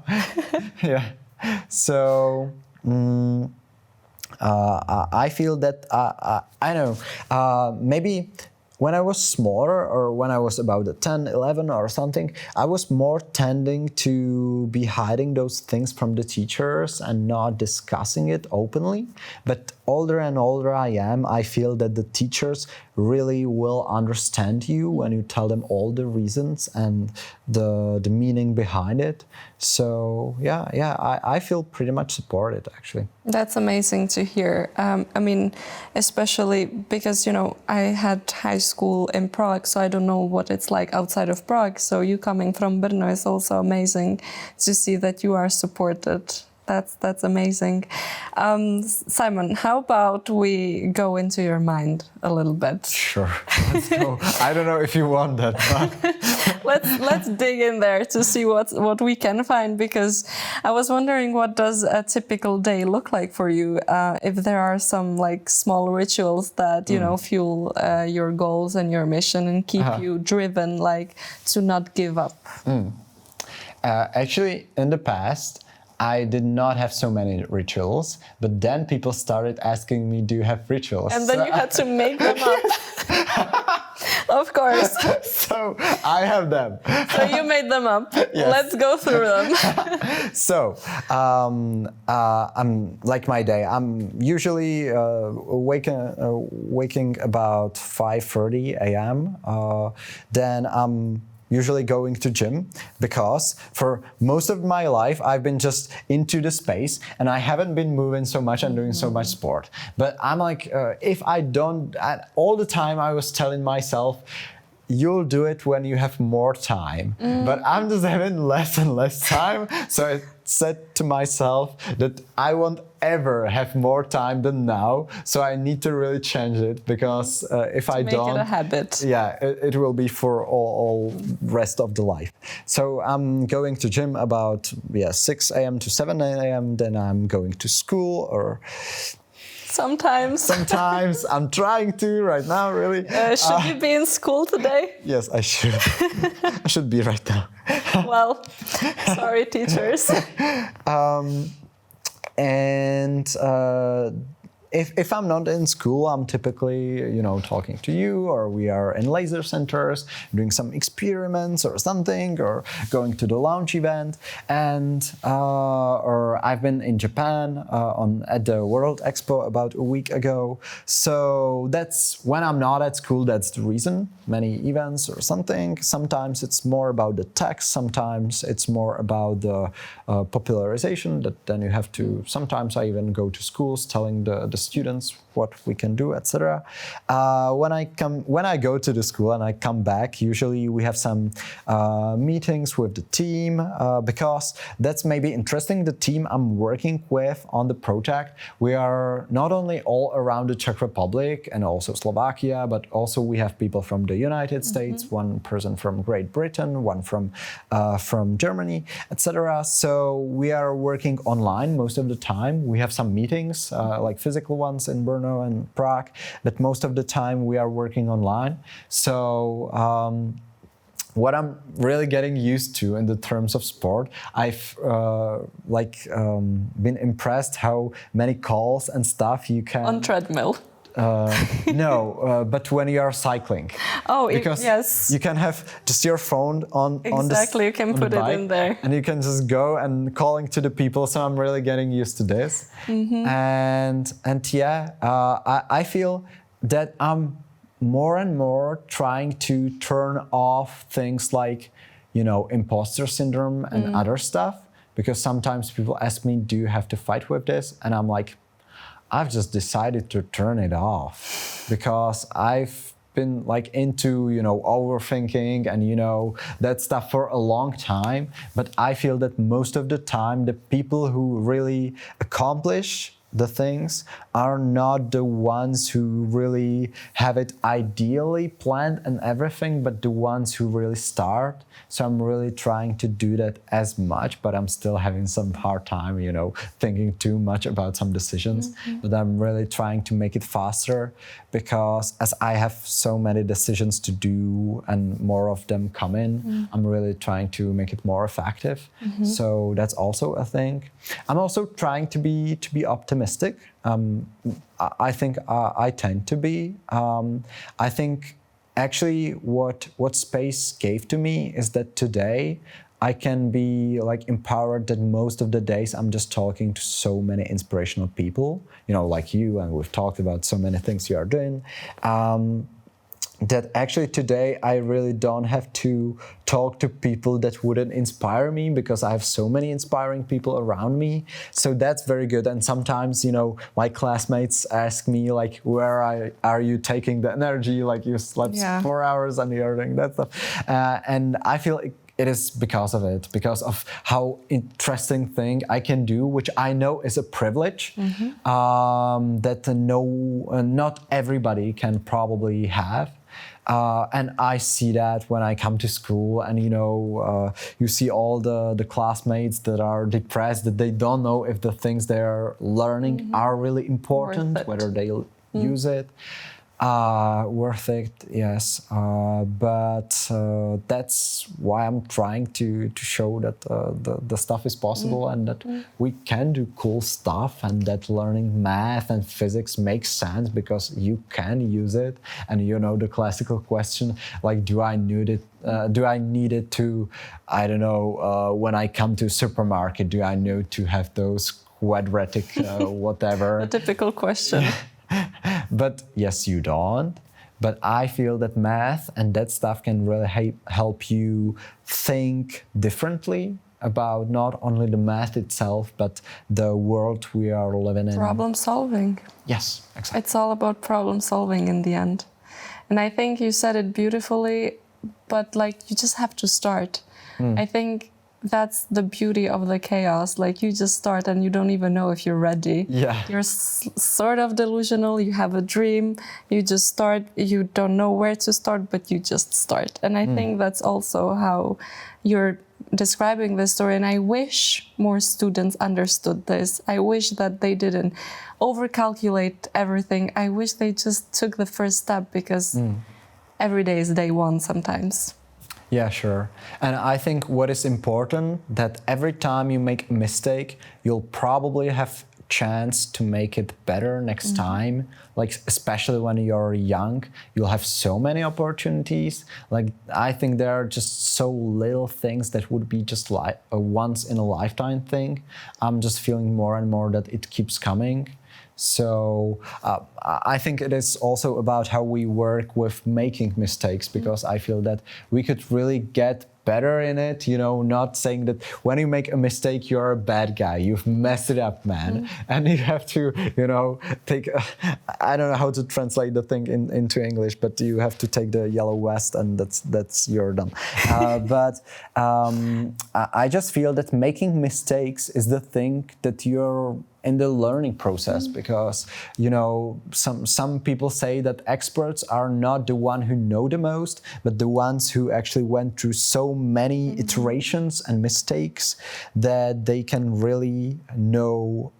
Yeah. So I feel that I know maybe when I was smaller, or when I was about 10, 11 or something, I was more tending to be hiding those things from the teachers and not discussing it openly. But older and older I am, I feel that the teachers really will understand you when you tell them all the reasons and the meaning behind it. So I feel pretty much supported, actually. That's amazing to hear. Especially because, I had high school in Prague, so I don't know what it's like outside of Prague. So you coming from Brno is also amazing to see that you are supported. That's amazing. Simon, how about we go into your mind a little bit? Sure, let's go. I don't know if you want that, but let's dig in there to see what we can find, because I was wondering, what does a typical day look like for you? If there are some small rituals that fuel your goals and your mission and keep you driven, to not give up. Actually, in the past, I did not have so many rituals, but then people started asking me, do you have rituals? And then you had to make them up. Of course. So I have them. So you made them up. Yes. Let's go through them. So, I'm like my day. I'm usually waking about 5:30 a.m. Then I'm usually going to gym because for most of my life I've been just into the space and I haven't been moving so much and doing so much sport. But I'm like, if I don't, all the time I was telling myself, you'll do it when you have more time. But I'm just having less and less time. So I said to myself that I won't ever have more time than now. So I need to really change it because if I don't... Make it a habit. Yeah, it will be for all rest of the life. So I'm going to gym about 6 a.m. to 7 a.m. Then I'm going to school or... Sometimes I'm trying to right now, really. Should you be in school today? Yes, I should. I should be right now. Well, sorry, teachers. If I'm not in school, I'm typically, talking to you, or we are in laser centers doing some experiments or something, or going to the launch event, or I've been in Japan at the World Expo about a week ago. So that's when I'm not at school. That's the reason. Many events or something. Sometimes it's more about the text. Sometimes it's more about the popularization. That then you have to. Sometimes I even go to schools telling the students what we can do, etc. When I go to the school and I come back, usually we have some meetings with the team because that's maybe interesting. The team I'm working with on the project, we are not only all around the Czech Republic and also Slovakia, but also we have people from the United States, one person from Great Britain, one from Germany, etc. So we are working online most of the time. We have some meetings, like physical ones in Brno and Prague, but most of the time we are working online. So what I'm really getting used to in the terms of sport, I've been impressed how many calls and stuff you can... On treadmill. No, but when you are cycling. Oh, because yes. You can have just your phone on Exactly, you can put it in there. And you can just go and calling to the people. So I'm really getting used to this. And I feel that I'm more and more trying to turn off things like, imposter syndrome and other stuff. Because sometimes people ask me, do you have to fight with this? And I'm like, I've just decided to turn it off because I've been into, overthinking and, that stuff for a long time. But I feel that most of the time, the people who really accomplish the things are not the ones who really have it ideally planned and everything, but the ones who really start. So I'm really trying to do that as much, but I'm still having some hard time, thinking too much about some decisions. But I'm really trying to make it faster because as I have so many decisions to do and more of them come in, I'm really trying to make it more effective. So that's also a thing. I'm also trying to be optimistic. I think I tend to be. I think actually what space gave to me is that today I can be empowered that most of the days I'm just talking to so many inspirational people, like you, and we've talked about so many things you are doing. That actually today I really don't have to talk to people that wouldn't inspire me because I have so many inspiring people around me. So that's very good. And sometimes, my classmates ask me where are you taking the energy? You slept 4 hours and you're doing that stuff. And I feel it is because of it, because of how interesting thing I can do, which I know is a privilege that not everybody can probably have. And I see that when I come to school and, you see all the classmates that are depressed, that they don't know if the things they're learning are really important, whether they use it. Worth it, yes. But that's why I'm trying to show that the stuff is possible and that we can do cool stuff, and that learning math and physics makes sense because you can use it. And you know the classical question, like, do I need it to, I don't know, when I come to supermarket, do I know to have those quadratic whatever? A typical question. But yes, you don't. But I feel that math and that stuff can really help you think differently about not only the math itself, but the world we are living in. Problem solving. Yes, exactly. It's all about problem solving in the end. And I think you said it beautifully, but like you just have to start. I think that's the beauty of the chaos. Like you just start and you don't even know if you're ready. Yeah. You're sort of delusional. You have a dream. You just start. You don't know where to start, but you just start. And I think that's also how you're describing this story. And I wish more students understood this. I wish that they didn't overcalculate everything. I wish they just took the first step, because every day is day one sometimes. Yeah, sure. And I think what is important, that every time you make a mistake, you'll probably have chance to make it better next time. Like, especially when you're young, you'll have so many opportunities. Like, I think there are just so little things that would be just like a once in a lifetime thing. I'm just feeling more and more that it keeps coming. So I think it is also about how we work with making mistakes, because I feel that we could really get better in it, you know, not saying that when you make a mistake, you're a bad guy, you've messed it up, man. And you have to, you know, take, I don't know how to translate the thing into English, but you have to take the yellow vest and that's you're done. But I just feel that making mistakes is the thing that you're in the learning process, because, you know, some people say that experts are not the one who know the most, but the ones who actually went through so many iterations and mistakes that they can really know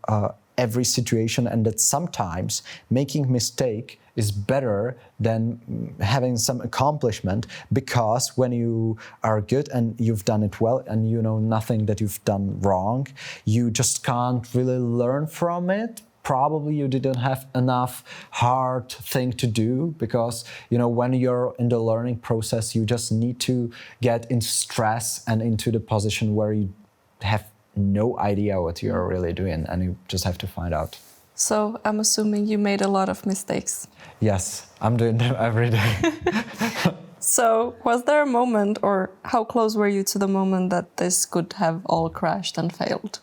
every situation, and that sometimes making mistake is better than having some accomplishment, because when you are good and you've done it well and you know nothing that you've done wrong, you just can't really learn from it. Probably you didn't have enough hard thing to do, because, you know, when you're in the learning process, you just need to get into stress and into the position where you have no idea what you're really doing, and you just have to find out. So I'm assuming you made a lot of mistakes. Yes, I'm doing them every day. So was there a moment, or how close were you to the moment that this could have all crashed and failed?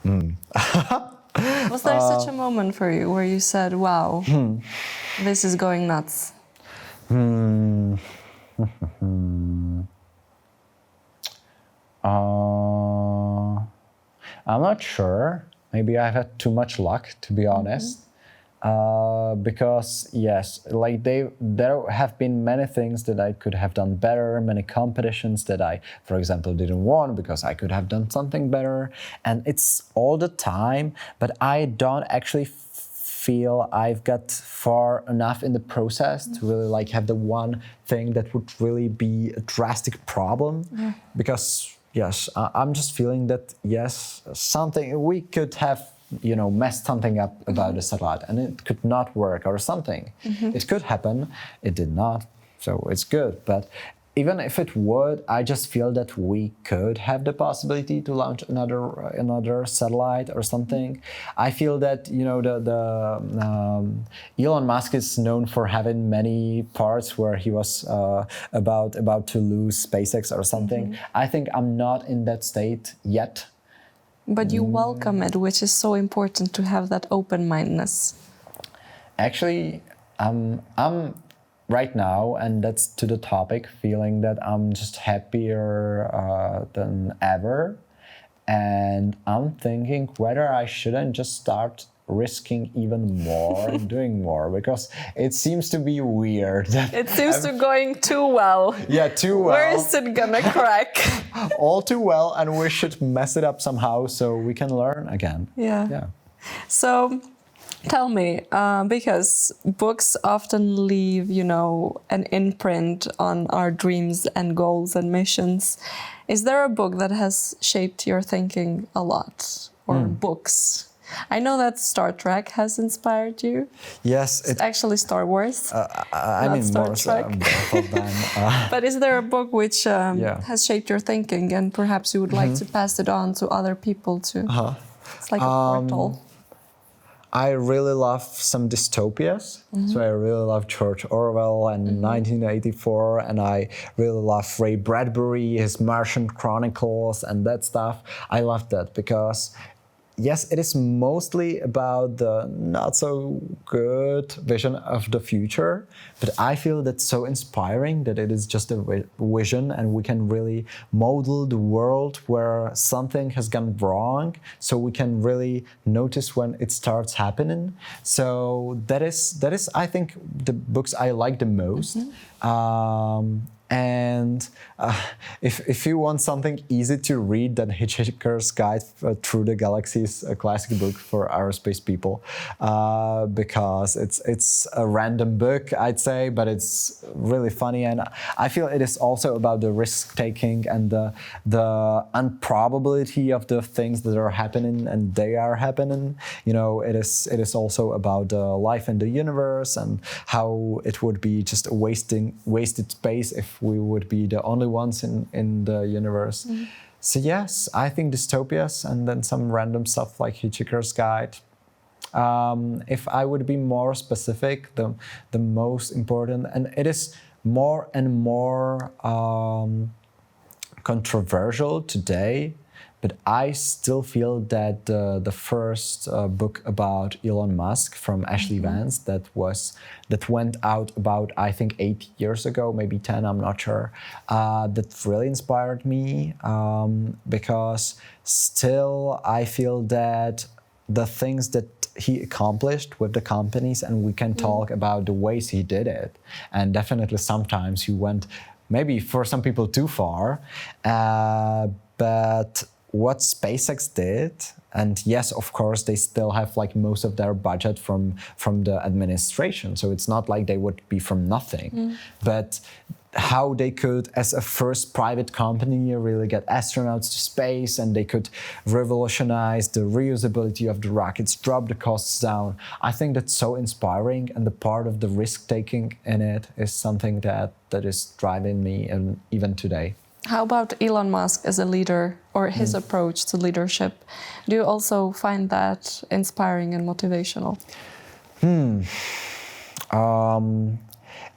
Was there such a moment for you where you said, wow, this is going nuts? I'm not sure. Maybe I've had too much luck, to be honest. Because yes, like there have been many things that I could have done better, many competitions that I, for example, didn't won because I could have done something better. And it's all the time, but I don't actually feel I've got far enough in the process to really like have the one thing that would really be a drastic problem. Because yes, I'm just feeling that yes, something we could have, you know, messed something up about the satellite and it could not work or something. It could happen, it did not, so it's good. But even if it would, I just feel that we could have the possibility to launch another satellite or something. I feel that, you know, Elon Musk is known for having many parts where he was about to lose SpaceX or something. I think I'm not in that state yet. But you welcome it, which is so important to have that open-mindedness. Actually, I'm right now, and that's to the topic, feeling that I'm just happier than ever. And I'm thinking whether I shouldn't just start risking even more and doing more, because it seems to be weird. It seems to going too well. Yeah, too well. Where is it gonna crack? All too well, and we should mess it up somehow so we can learn again. Yeah. So Tell me, because books often leave, an imprint on our dreams and goals and missions. Is there a book that has shaped your thinking a lot? Or books? I know that Star Trek has inspired you. Yes. It's actually Star Wars. I mean, Star more Trek. both of them. But is there a book which has shaped your thinking and perhaps you would like to pass it on to other people too? It's like a portal. I really love some dystopias. So I really love George Orwell and 1984, and I really love Ray Bradbury, his Martian Chronicles and that stuff. I love that because yes, it is mostly about the not so good vision of the future, but I feel that's so inspiring that it is just a vision and we can really model the world where something has gone wrong, so we can really notice when it starts happening. So that is I think the books I like the most. And if you want something easy to read, then Hitchhiker's Guide Through the Galaxy is a classic book for aerospace people, because it's a random book, I'd say, but it's really funny, and I feel it is also about the risk taking and the improbability of the things that are happening, and they are happening. It is also about life in the universe and how it would be just a wasted space if we would be the only ones in the universe. So yes, I think dystopias and then some random stuff like Hitchhiker's Guide. If I would be more specific, the most important, and it is more and more controversial today, but I still feel that the first book about Elon Musk from Ashley Vance that went out about, I think, 8 years ago, maybe 10, I'm not sure, that really inspired me, because still I feel that the things that he accomplished with the companies, and we can talk about the ways he did it, and definitely sometimes he went maybe for some people too far, but what SpaceX did, and yes, of course, they still have like most of their budget from the administration, so it's not like they would be from nothing, but how they could, as a first private company, really get astronauts to space, and they could revolutionize the reusability of the rockets, drop the costs down. I think that's so inspiring, and the part of the risk-taking in it is something that is driving me, and even today. How about Elon Musk as a leader, or his approach to leadership? Do you also find that inspiring and motivational?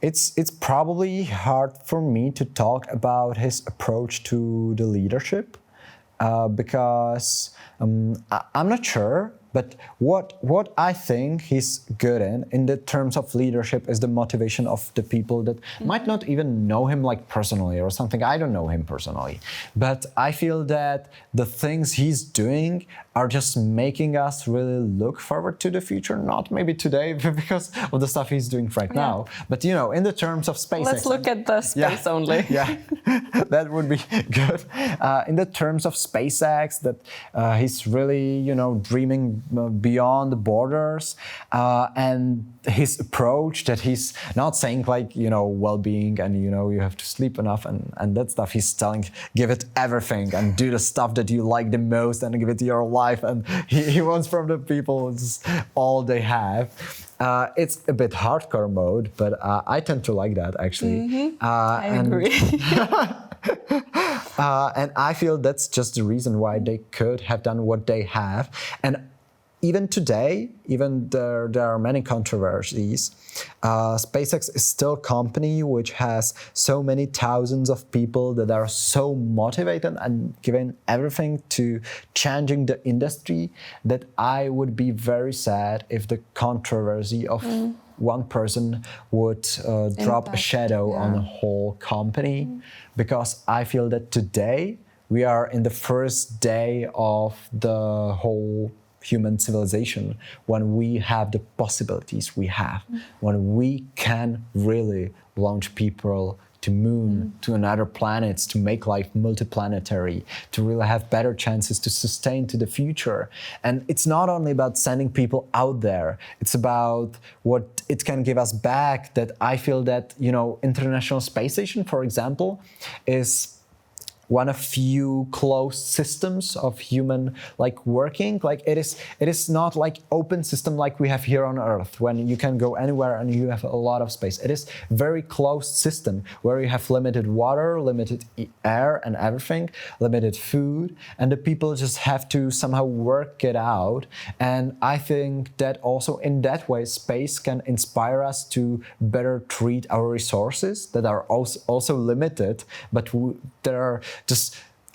It's probably hard for me to talk about his approach to the leadership, because I'm not sure. But what I think he's good in the terms of leadership is the motivation of the people that might not even know him like personally or something. I don't know him personally. But I feel that the things he's doing are just making us really look forward to the future, not maybe today because of the stuff he's doing right now. But in the terms of SpaceX. Let's look at the space only. Yeah, that would be good. In the terms of SpaceX, that he's really, dreaming beyond the borders, and his approach that he's not saying like, well-being and, you have to sleep enough and that stuff. He's telling, give it everything and do the stuff that you like the most and give it your life. And he wants from the people all they have. It's a bit hardcore mode, but I tend to like that actually. I agree. And I feel that's just the reason why they could have done what they have. And even today, even there are many controversies, SpaceX is still a company which has so many thousands of people that are so motivated and giving everything to changing the industry that I would be very sad if the controversy of one person would drop a shadow on the whole company, because I feel that today we are in the first day of the whole human civilization, when we have the possibilities we have, when we can really launch people to moon, to another planets, to make life multiplanetary, to really have better chances to sustain to the future. And it's not only about sending people out there, it's about what it can give us back. That I feel that, International Space Station, for example, is one of few closed systems of human working. It is not like open system like we have here on Earth, when you can go anywhere and you have a lot of space. It is very closed system where you have limited water, limited air and everything, limited food, and the people just have to somehow work it out. And I think that also in that way, space can inspire us to better treat our resources that are also limited, but there are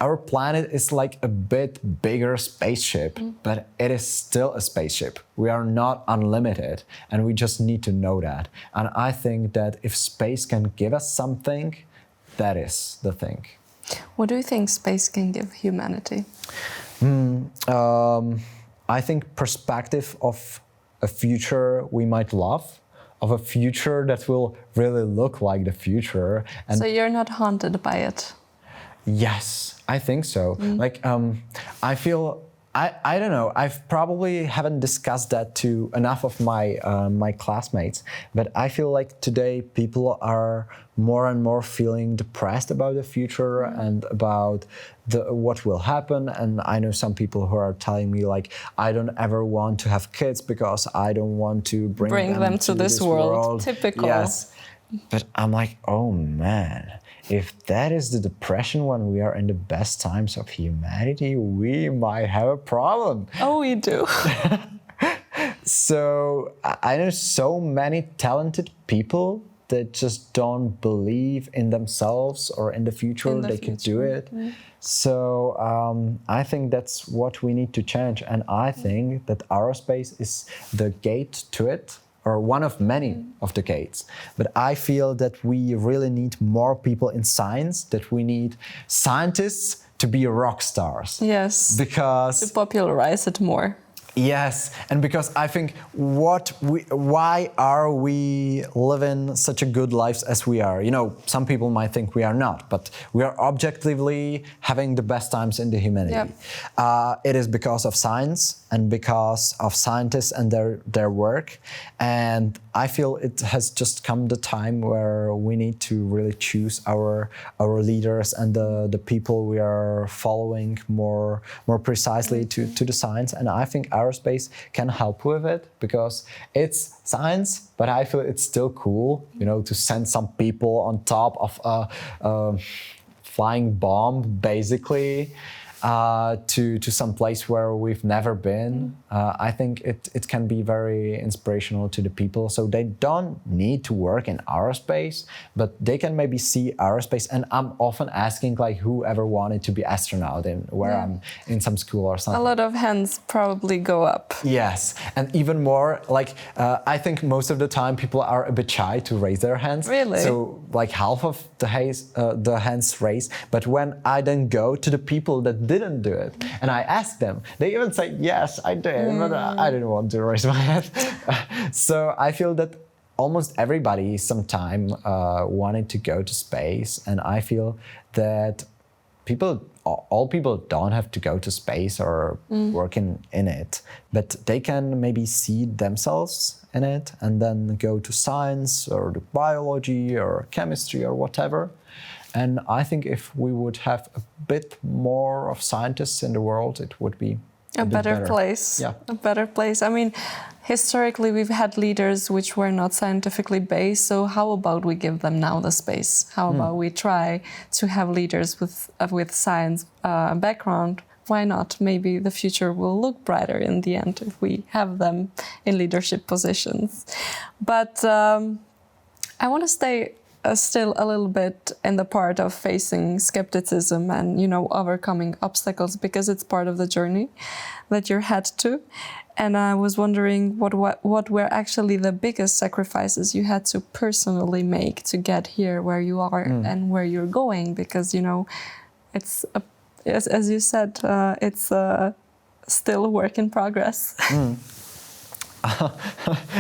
our planet is like a bit bigger spaceship, but it is still a spaceship. We are not unlimited, and we just need to know that. And I think that if space can give us something, that is the thing. What do you think space can give humanity? I think perspective of a future we might love, of a future that will really look like the future. And so you're not haunted by it? Yes, I think so. I feel, I don't know, I've probably haven't discussed that to enough of my classmates, but I feel like today people are more and more feeling depressed about the future and about what will happen. And I know some people who are telling me I don't ever want to have kids because I don't want to bring them to this world. Typical. Yes, but I'm like, oh man. If that is the depression when we are in the best times of humanity, we might have a problem. Oh, we do. So I know so many talented people that just don't believe in themselves or in the future they could do it. So I think that's what we need to change. And I think that aerospace is the gate to it, or one of many of the gates. But I feel that we really need more people in science, that we need scientists to be rock stars. Yes, because to popularize it more. Yes, and because I think why are we living such a good lives as we are? Some people might think we are not, but we are objectively having the best times in the humanity. Yep. It is because of science and because of scientists and their work. And I feel it has just come the time where we need to really choose our leaders and the people we are following more precisely to the science. And I think aerospace can help with it because it's science, but I feel it's still cool, to send some people on top of a flying bomb, basically. To some place where we've never been. I think it can be very inspirational to the people. So they don't need to work in aerospace, but they can maybe see aerospace. And I'm often asking whoever wanted to be astronaut in where I'm in some school or something. A lot of hands probably go up. Yes, and even more I think most of the time people are a bit shy to raise their hands. Really? So half of the hands raise. But when I then go to the people that didn't do it, and I ask them, they even say, yes, I did, but I didn't want to raise my hand. So I feel that almost everybody sometime wanted to go to space, and I feel that all people don't have to go to space or work in it, but they can maybe see themselves in it and then go to science or to biology or chemistry or whatever. And I think if we would have a bit more of scientists in the world, it would be a better place. Yeah. A better place. I mean, historically, we've had leaders which were not scientifically based. So how about we give them now the space? How about we try to have leaders with science background? Why not? Maybe the future will look brighter in the end if we have them in leadership positions. But I want to stay still a little bit in the part of facing skepticism and, overcoming obstacles, because it's part of the journey that you're had to. And I was wondering what were actually the biggest sacrifices you had to personally make to get here where you are and where you're going, because, it's, as you said, it's still a work in progress.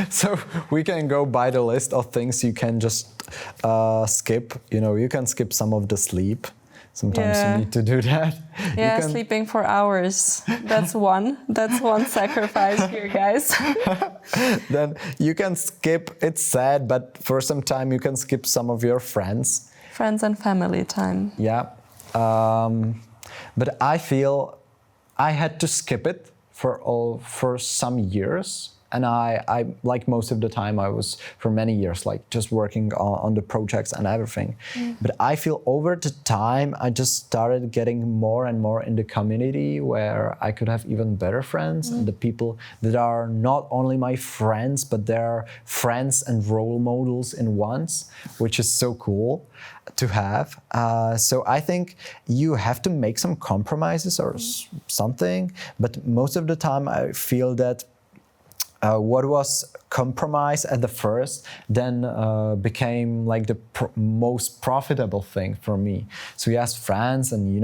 So we can go by the list of things you can just skip. You can skip some of the sleep. Sometimes you need to do that. Yeah, sleeping for hours. That's one sacrifice here, guys. Then you can skip, it's sad, but for some time you can skip some of your friends. Friends and family time. Yeah. But I feel I had to skip it for some years. And I like most of the time I was for many years like just working on the projects and everything. But I feel over the time I just started getting more and more in the community where I could have even better friends and the people that are not only my friends but they're friends and role models in once, which is so cool to have. So I think you have to make some compromises or something, but most of the time I feel that what was compromise at the first then became like the most profitable thing for me. So yes, friends, and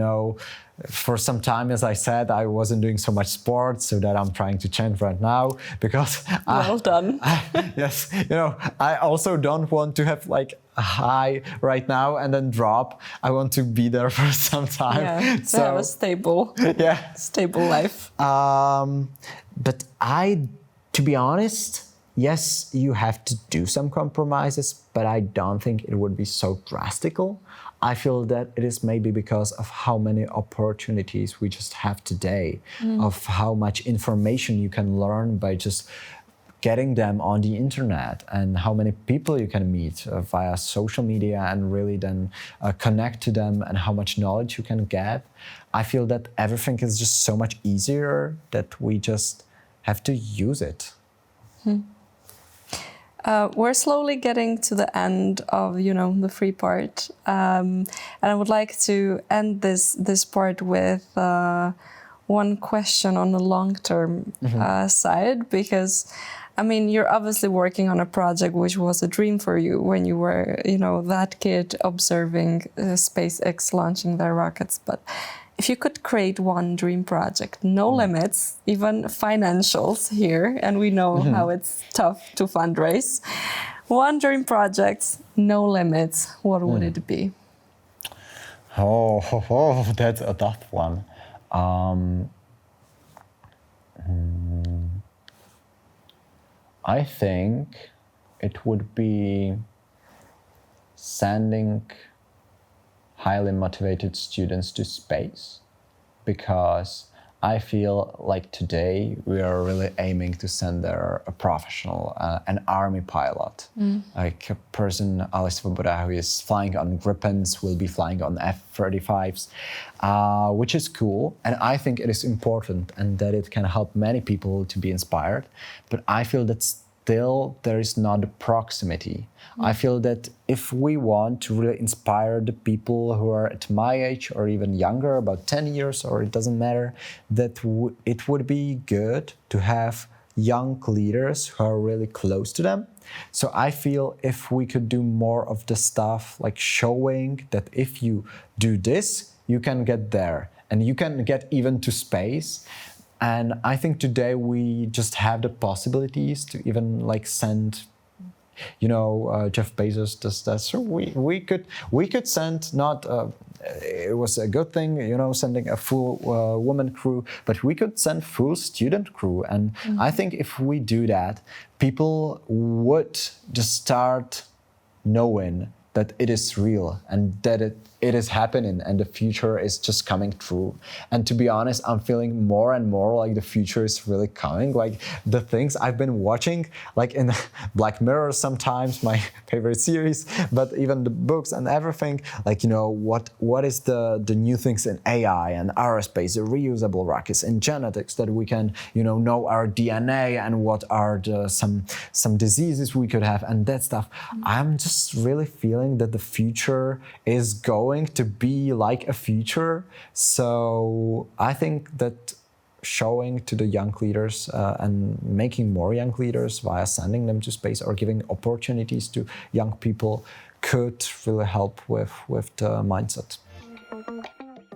for some time, as I said, I wasn't doing so much sports, so that I'm trying to change right now because well done. Yes, I also don't want to have like a high right now and then drop. I want to be there for some time. Yeah, to have a stable life. But to be honest, yes, you have to do some compromises, but I don't think it would be so drastical. I feel that it is maybe because of how many opportunities we just have today, of how much information you can learn by just getting them on the internet, and how many people you can meet via social media and really then connect to them, and how much knowledge you can get. I feel that everything is just so much easier that we just have to use it. We're slowly getting to the end of the free part, and I would like to end this part with one question on the long-term side, because you're obviously working on a project which was a dream for you when you were that kid observing SpaceX launching their rockets. But if you could create one dream project, no limits, even financials here, and we know how it's tough to fundraise. One dream project, no limits, what would it be? Oh, that's a tough one. I think it would be sending highly motivated students to space, because I feel like today we are really aiming to send there a professional, an army pilot, like a person, Alice Svoboda, who is flying on Gripens, will be flying on F-35s, which is cool. And I think it is important and that it can help many people to be inspired. But I feel that still there is not the proximity. I feel that if we want to really inspire the people who are at my age or even younger, about 10 years, or it doesn't matter, that it would be good to have young leaders who are really close to them. So I feel if we could do more of the stuff like showing that if you do this, you can get there and you can get even to space. And I think today we just have the possibilities to even like send, Jeff Bezos does that. So we could send not. It was a good thing, sending a full woman crew, but we could send full student crew. And I think if we do that, people would just start knowing that it is real and that it is happening and the future is just coming true. And to be honest, I'm feeling more and more like the future is really coming. Like the things I've been watching, like in Black Mirror sometimes, my favorite series, but even the books and everything, like, what is the new things in AI and aerospace, the reusable rockets, in genetics that we can, know our DNA and what are some diseases we could have and that stuff. I'm just really feeling that the future is going to be like a future. So I think that showing to the young leaders and making more young leaders via sending them to space or giving opportunities to young people could really help with the mindset.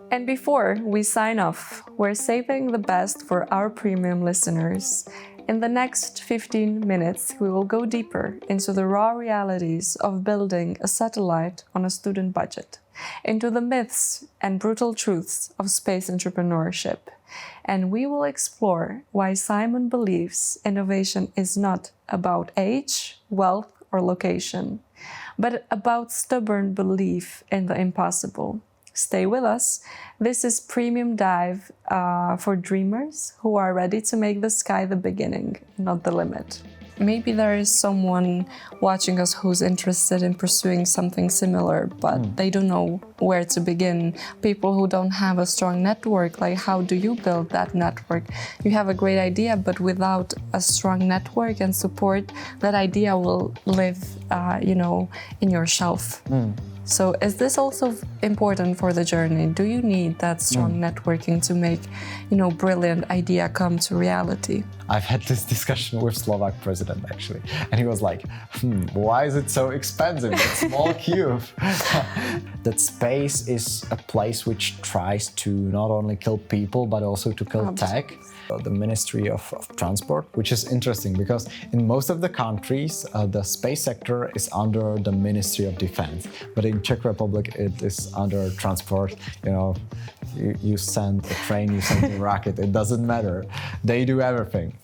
And before we sign off, we're saving the best for our premium listeners. In the next 15 minutes, we will go deeper into the raw realities of building a satellite on a student budget, into the myths and brutal truths of space entrepreneurship, and we will explore why Simon believes innovation is not about age, wealth, or location, but about stubborn belief in the impossible. Stay with us. This is Premium Dive for dreamers who are ready to make the sky the beginning, not the limit. Maybe there is someone watching us who's interested in pursuing something similar, but they don't know where to begin. People who don't have a strong network, like how do you build that network? You have a great idea, but without a strong network and support, that idea will live, in your shelf. So is this also important for the journey? Do you need that strong networking to make, brilliant idea come to reality? I've had this discussion with Slovak president actually, and he was like, why is it so expensive, that small cube? That space is a place which tries to not only kill people, but also to kill tech. The Ministry of Transport, which is interesting because in most of the countries, the space sector is under the Ministry of Defense, but in Czech Republic it is under transport. You send a train, you send a rocket, it doesn't matter. They do everything.